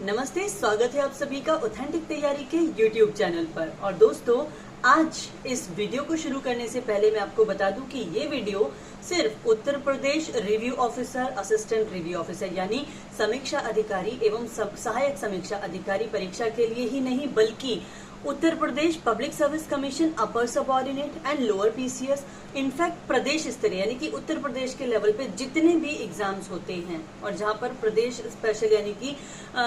नमस्ते, स्वागत है आप सभी का ऑथेंटिक तैयारी के YouTube चैनल पर। और दोस्तों, आज इस वीडियो को शुरू करने से पहले मैं आपको बता दूं कि ये वीडियो सिर्फ Uttar Pradesh review officer, assistant review officer यानी समीक्षा अधिकारी एवं सहायक समीक्षा अधिकारी परीक्षा के लिए ही नहीं, बल्कि Uttar Pradesh public service commission upper subordinate and lower PCS, in fact प्रदेश स्तरीय यानी कि उत्तर प्रदेश के लेवल पे जितने भी एग्जाम्स होते हैं और जहां पर प्रदेश स्पेशल यानी कि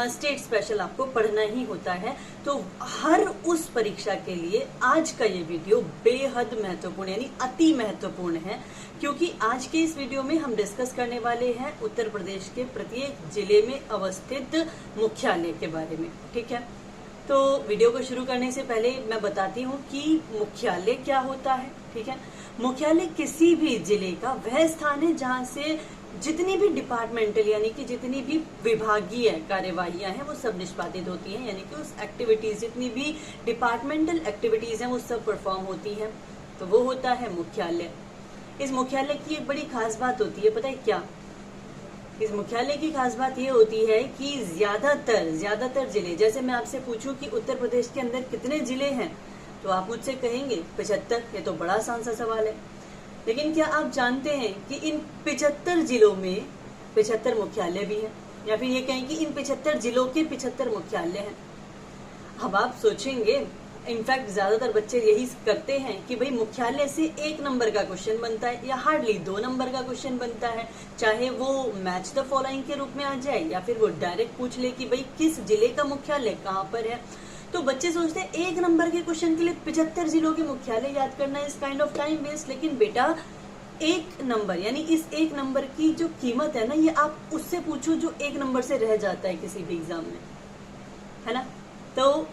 स्टेट स्पेशल आपको पढ़ना ही होता है, तो हर उस परीक्षा के लिए आज का ये वीडियो बेहद महत्वपूर्ण यानी अति महत्वपूर्ण है, क्योंकि आज के इस वीडियो में हम डिस्कस करने वाले हैं उत्तर प्रदेश के प्रत्येक जिले में अवस्थित मुख्यालय के बारे में। ठीक है, तो वीडियो को शुरू करने से पहले मैं बताती हूँ कि मुख्यालय क्या होता है। ठीक है, मुख्यालय किसी भी जिले का वह स्थान है जहाँ से जितनी भी डिपार्टमेंटल यानी कि जितनी भी विभागीय कार्यवाहियां हैं वो सब निष्पादित होती हैं, यानी कि उस एक्टिविटीज जितनी भी डिपार्टमेंटल एक्टिविटीज हैं वो सब परफॉर्म होती हैं, तो वो होता है मुख्यालय। इस मुख्यालय की एक बड़ी खास बात होती है, पता है क्या? इस मुख्यालय की खास बात ये होती है कि ज्यादातर जिले, जैसे मैं आपसे पूछूं कि उत्तर प्रदेश के अंदर कितने जिले हैं, तो आप मुझसे कहेंगे 75। ये तो बड़ा आसान सा सवाल है, लेकिन क्या आप जानते हैं कि इन 75 जिलों में 75 मुख्यालय भी हैं, या फिर ये कहें कि इन 75 जिलों के 75 मुख्यालय हैं। अब आप सोचेंगे, इनफैक्ट ज्यादातर बच्चे यही करते हैं कि भाई मुख्यालय से 1 नंबर का क्वेश्चन बनता है या हार्डली 2 नंबर का क्वेश्चन बनता है, चाहे वो मैच द फॉलोइंग के रूप में आ जाए या फिर वो डायरेक्ट पूछ ले कि भाई किस जिले का मुख्यालय कहाँ पर है। तो बच्चे सोचते हैं 1 नंबर के क्वेश्चन के लिए 75 जिलों के मुख्यालय याद करना इस काइंड ऑफ टाइम वेस्ट। लेकिन बेटा, 1 नंबर यानी इस 1 नंबर की जो कीमत है ना, ये आप उससे पूछो जो 1 नंबर से रह जाता है किसी भी एग्जाम में, है ना। तो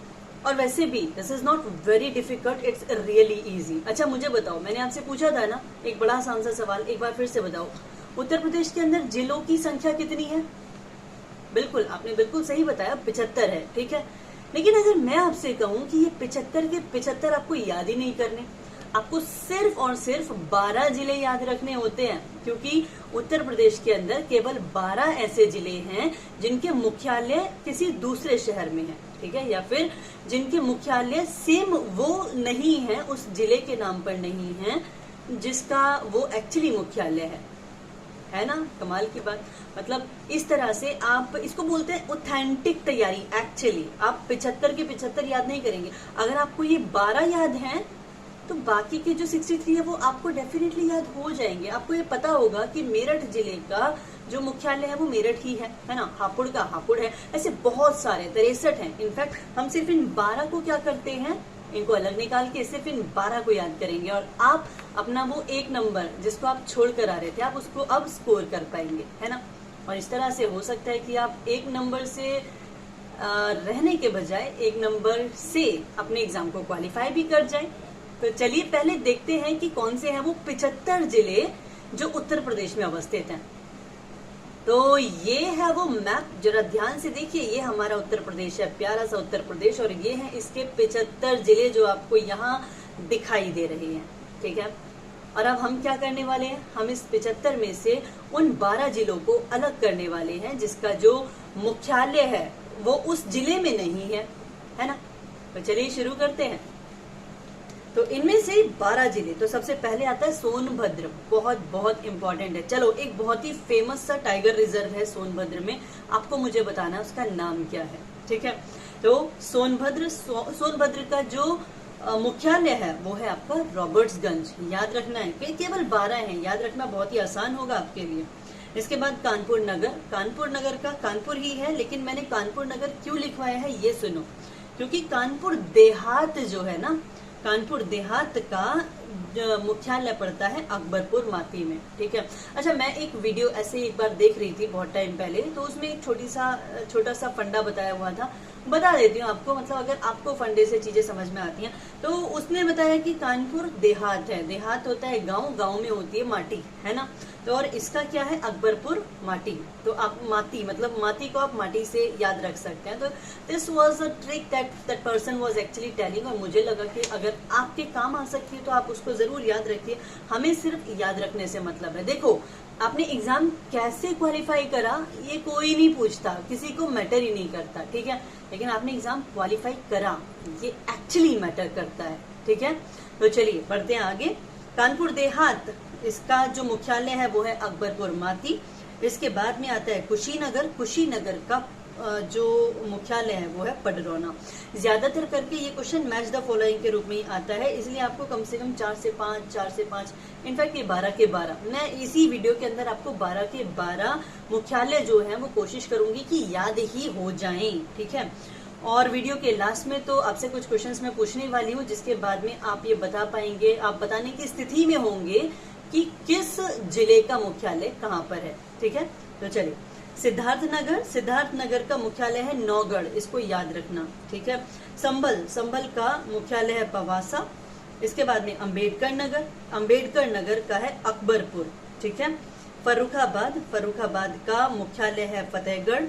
और वैसे भी this is not very difficult, it's really easy. अच्छा मुझे बताओ, मैंने आपसे पूछा था ना एक बड़ा आसान सा सवाल, एक बार फिर से बताओ, उत्तर प्रदेश के अंदर जिलों की संख्या कितनी है? बिल्कुल, आपने बिल्कुल सही बताया, 75 है। ठीक है, लेकिन अगर मैं आपसे कहूं कि ये 75 के 75 आपको याद ही नहीं करने, आपको सिर्फ और सिर्फ 12 जिले याद रखने होते हैं, क्योंकि उत्तर प्रदेश के अंदर केवल 12 ऐसे जिले हैं जिनके मुख्यालय किसी दूसरे शहर में है। ठीक है, या फिर जिनके मुख्यालय सेम वो नहीं है, उस जिले के नाम पर नहीं है जिसका वो एक्चुअली मुख्यालय है ना। कमाल की बात। मतलब इस तरह से आप इसको बोलते हैं ऑथेंटिक तैयारी। एक्चुअली आप 75 के 75 याद नहीं करेंगे, अगर आपको ये 12 याद हैं तो बाकी के जो 63 है वो आपको डेफिनेटली याद हो जाएंगे। आपको ये पता होगा कि मेरठ जिले का जो मुख्यालय है वो मेरठ ही है ना। हापुड़ का हापुड़ है। ऐसे बहुत सारे 63 हैं। इनफैक्ट हम सिर्फ इन 12 को क्या करते हैं, इनको अलग निकाल के सिर्फ इन 12 को याद करेंगे, और आप अपना वो 1 नंबर जिसको आप छोड़ कर आ रहे थे, आप उसको अब स्कोर कर पाएंगे, है ना। और इस तरह से हो सकता है कि आप 1 नंबर से रहने के बजाय 1 नंबर से अपने एग्जाम को क्वालिफाई भी कर जाए। तो चलिए पहले देखते हैं कि कौन से हैं वो 75 जिले जो उत्तर प्रदेश में अवस्थित हैं। तो ये है वो मैप, जरा ध्यान से देखिए, ये हमारा उत्तर प्रदेश है, प्यारा सा उत्तर प्रदेश, और ये हैं इसके 75 जिले जो आपको यहाँ दिखाई दे रहे हैं। ठीक है, और अब हम क्या करने वाले हैं, हम इस 75 में से उन 12 जिलों को अलग करने वाले हैं जिसका जो मुख्यालय है वो उस जिले में नहीं है ना। तो चलिए शुरू करते हैं। तो इनमें से 12 जिले, तो सबसे पहले आता है सोनभद्र, बहुत बहुत इंपॉर्टेंट है। चलो, एक बहुत ही फेमस सा टाइगर रिजर्व है सोनभद्र में, आपको मुझे बताना है उसका नाम क्या है। ठीक है, तो सोनभद्र का जो मुख्यालय है वो है आपका रॉबर्ट्सगंज। याद रखना है कि केवल 12 हैं, याद रखना बहुत ही आसान होगा आपके लिए। इसके बाद कानपुर नगर का कानपुर ही है, लेकिन मैंने कानपुर नगर क्यों लिखवाया है ये सुनो, क्योंकि कानपुर देहात जो है ना, कानपुर देहात का मुख्यालय पड़ता है अकबरपुर माती में। ठीक है, अच्छा मैं एक वीडियो ऐसे एक बार देख रही थी बहुत टाइम पहले, तो उसमें एक छोटा सा फंडा बताया हुआ था, बता देती हूँ आपको, मतलब अगर आपको फंडे से चीजें समझ में आती हैं। तो उसने बताया कि कानपुर देहात है, देहात होता है गांव, गांव में होती है माटी, है ना। तो और इसका क्या है, अकबरपुर माटी। तो आप माती मतलब माटी को आप माटी से याद रख सकते हैं। तो this was a trick that person was actually telling, और मुझे लगा कि अगर आपके काम आ सकती है तो आप उसको जरूर याद रखिए। हमें सिर्फ याद रखने से मतलब है। देखो, आपने एग्जाम कैसे क्वालिफाई करा ये कोई नहीं पूछता, किसी को मैटर ही नहीं करता, ठीक है। लेकिन आपने एग्जाम क्वालिफाई करा ये एक्चुअली मैटर करता है, ठीक है। तो चलिए बढ़ते हैं आगे। कानपुर देहात, इसका जो मुख्यालय है वो है अकबरपुर माती। इसके बाद में आता है कुशीनगर। कुशीनगर का जो मुख्यालय है वो है पडरौना। ज्यादातर करके ये क्वेश्चन मैच द फॉलोइंग के रूप में ही आता है, इसलिए आपको कम से कम 4 से 5 इनफैक्ट ये 12 के 12, मैं इसी वीडियो के अंदर आपको 12 के 12 मुख्यालय जो है वो कोशिश करूंगी कि याद ही हो जाएं, ठीक है। और वीडियो के लास्ट में तो आपसे कुछ क्वेश्चंस मैं पूछने वाली हूँ, जिसके बाद में आप ये बता पाएंगे, आप बताने की स्थिति में होंगे कि किस जिले का मुख्यालय कहाँ पर है, ठीक है। तो चलिए, सिद्धार्थनगर, सिद्धार्थनगर का मुख्यालय है नौगढ़, इसको याद रखना, ठीक है। संभल, संभल का मुख्यालय है पवासा। इसके बाद में अंबेडकर नगर, अंबेडकर नगर का है अकबरपुर, ठीक है। फर्रुखाबाद, फर्रुखाबाद का मुख्यालय है फतेहगढ़।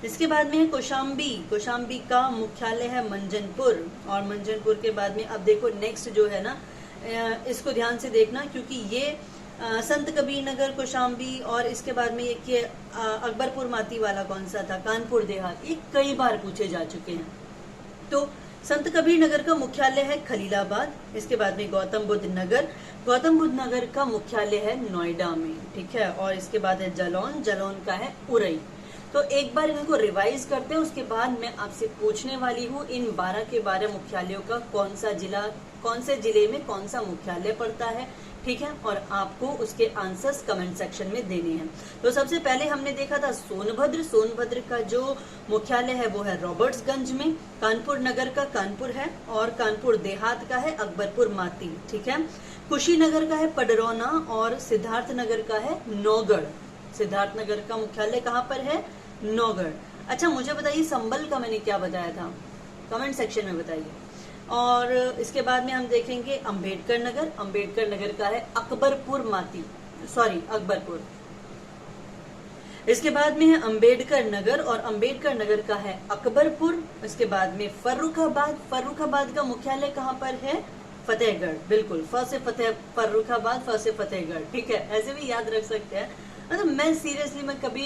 इसके बाद में है कौशाम्बी, कौशाम्बी का मुख्यालय है मंजनपुर। और मंजनपुर के बाद में अब देखो नेक्स्ट जो है ना, इसको ध्यान से देखना, क्योंकि ये संत कबीर नगर, कौशाम्बी और इसके बाद में ये अकबरपुर माती वाला कौन सा था, कानपुर देहात, ये कई बार पूछे जा चुके हैं। तो संत कबीर नगर का मुख्यालय है खलीलाबाद। इसके बाद में गौतम बुद्ध नगर, गौतम बुद्ध नगर का मुख्यालय है नोएडा में, ठीक है। और इसके बाद है जालौन, जालौन का है उरई। तो एक बार इनको रिवाइज करते हैं, उसके बाद मैं आपसे पूछने वाली हूँ इन 12 के 12 मुख्यालयों का कौन सा जिला, कौन से जिले में कौन सा मुख्यालय पड़ता है, ठीक है। और आपको उसके आंसर्स कमेंट सेक्शन में देने हैं। तो सबसे पहले हमने देखा था सोनभद्र, सोनभद्र का जो मुख्यालय है वो है रॉबर्ट्सगंज में। कानपुर नगर का कानपुर है और कानपुर देहात का है अकबरपुर माती, ठीक है। कुशीनगर का है पडरौना और सिद्धार्थनगर का है नौगढ़। सिद्धार्थनगर का मुख्यालय कहाँ पर है, नौगढ़। अच्छा मुझे बताइए संभल का मैंने क्या बताया था, कमेंट सेक्शन में बताइए। और इसके बाद में हम देखेंगे अंबेडकर नगर, अंबेडकर नगर का है अकबरपुर माती, सॉरी अकबरपुर। इसके बाद में है अंबेडकर नगर और अंबेडकर नगर का है अकबरपुर। इसके बाद में फर्रुखाबाद, फर्रुखाबाद का मुख्यालय कहाँ पर है, फतेहगढ़, बिल्कुल, फ से फर्रुखाबाद, फ से फतेहगढ़, ठीक है। ऐसे भी याद रख सकते हैं। मतलब मैं सीरियसली मैं कभी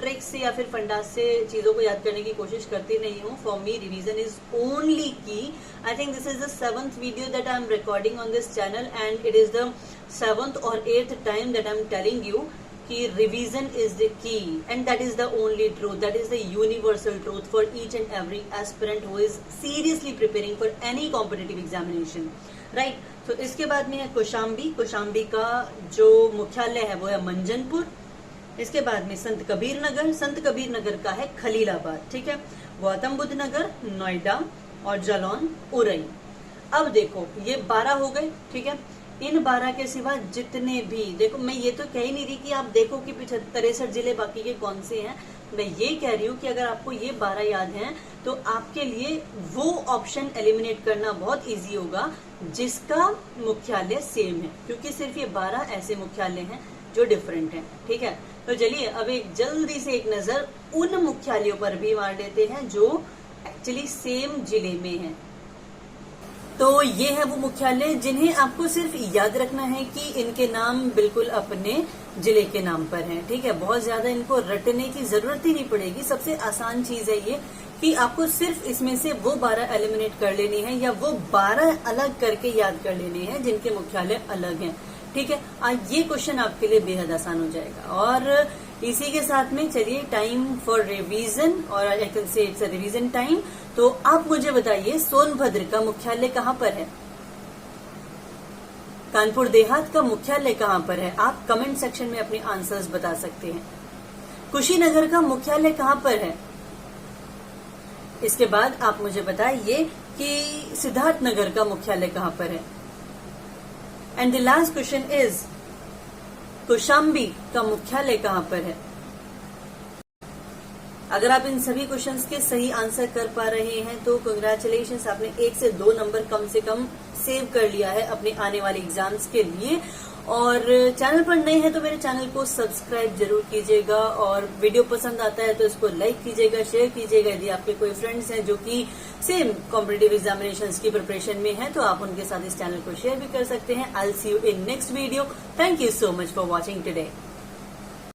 ट्रिक्स से या फिर फंडास से चीजों को याद करने की कोशिश करती नहीं हूँ। For me revision is only key. I think this is the 7th video that I am recording on this channel and it is the 7th और 8th time that I am telling you कि revision is the key and that is the only truth, that is the universal truth for each and every aspirant who is seriously preparing for any competitive examination, right. तो इसके बाद में है कौशाम्बी, कौशाम्बी का जो मुख्यालय है वो है मंजनपुर। इसके बाद में संत कबीर नगर, संत कबीर नगर का है खलीलाबाद, ठीक है। गौतम बुद्ध नगर, नोएडा और जालौन, उरई। अब देखो ये 12 हो गए, ठीक है। इन 12 के सिवा जितने भी, देखो मैं ये तो कह ही नहीं रही कि आप देखो कि 63 जिले बाकी के कौन से हैं, मैं ये कह रही हूँ कि अगर आपको ये 12 याद हैं तो आपके लिए वो ऑप्शन एलिमिनेट करना बहुत इजी होगा जिसका मुख्यालय सेम है, क्योंकि सिर्फ ये 12 ऐसे मुख्यालय हैं जो डिफरेंट हैं, ठीक है। तो चलिए अब एक जल्दी से एक नजर उन मुख्यालयों पर भी मार लेते हैं जो एक्चुअली सेम जिले में हैं। तो ये है वो मुख्यालय जिन्हें आपको सिर्फ याद रखना है कि इनके नाम बिल्कुल अपने जिले के नाम पर हैं, ठीक है। बहुत ज्यादा इनको रटने की जरूरत ही नहीं पड़ेगी। सबसे आसान चीज है ये कि आपको सिर्फ इसमें से वो 12 एलिमिनेट कर लेनी है या वो 12 अलग करके याद कर लेने हैं जिनके मुख्यालय अलग हैं, ठीक है। आज ये क्वेश्चन आपके लिए बेहद आसान हो जाएगा। और इसी के साथ में चलिए टाइम फॉर रिवीजन, और I can say it's a revision time. तो आप मुझे बताइए सोनभद्र का मुख्यालय कहाँ पर है, कानपुर देहात का मुख्यालय कहाँ पर है, आप कमेंट सेक्शन में अपने आंसर्स बता सकते हैं। कुशीनगर का मुख्यालय कहाँ पर है, इसके बाद आप मुझे बताइए कि सिद्धार्थनगर का मुख्यालय कहाँ पर है। And the last question is Kaushambi का मुख्यालय कहाँ पर है। अगर आप इन सभी क्वेश्चंस के सही आंसर कर पा रहे हैं तो कंग्रेचुलेशंस, आपने 1 से 2 नंबर कम से कम सेव कर लिया है अपने आने वाले एग्जाम्स के लिए। और चैनल पर नए हैं तो मेरे चैनल को सब्सक्राइब जरूर कीजिएगा, और वीडियो पसंद आता है तो इसको लाइक कीजिएगा, शेयर कीजिएगा। यदि आपके कोई फ्रेंड्स हैं जो कि सेम कॉम्पिटिटिव एग्जामिनेशंस की प्रिपरेशन में हैं तो आप उनके साथ इस चैनल को शेयर भी कर सकते हैं। I will see you in next video. Thank you so much for watching today.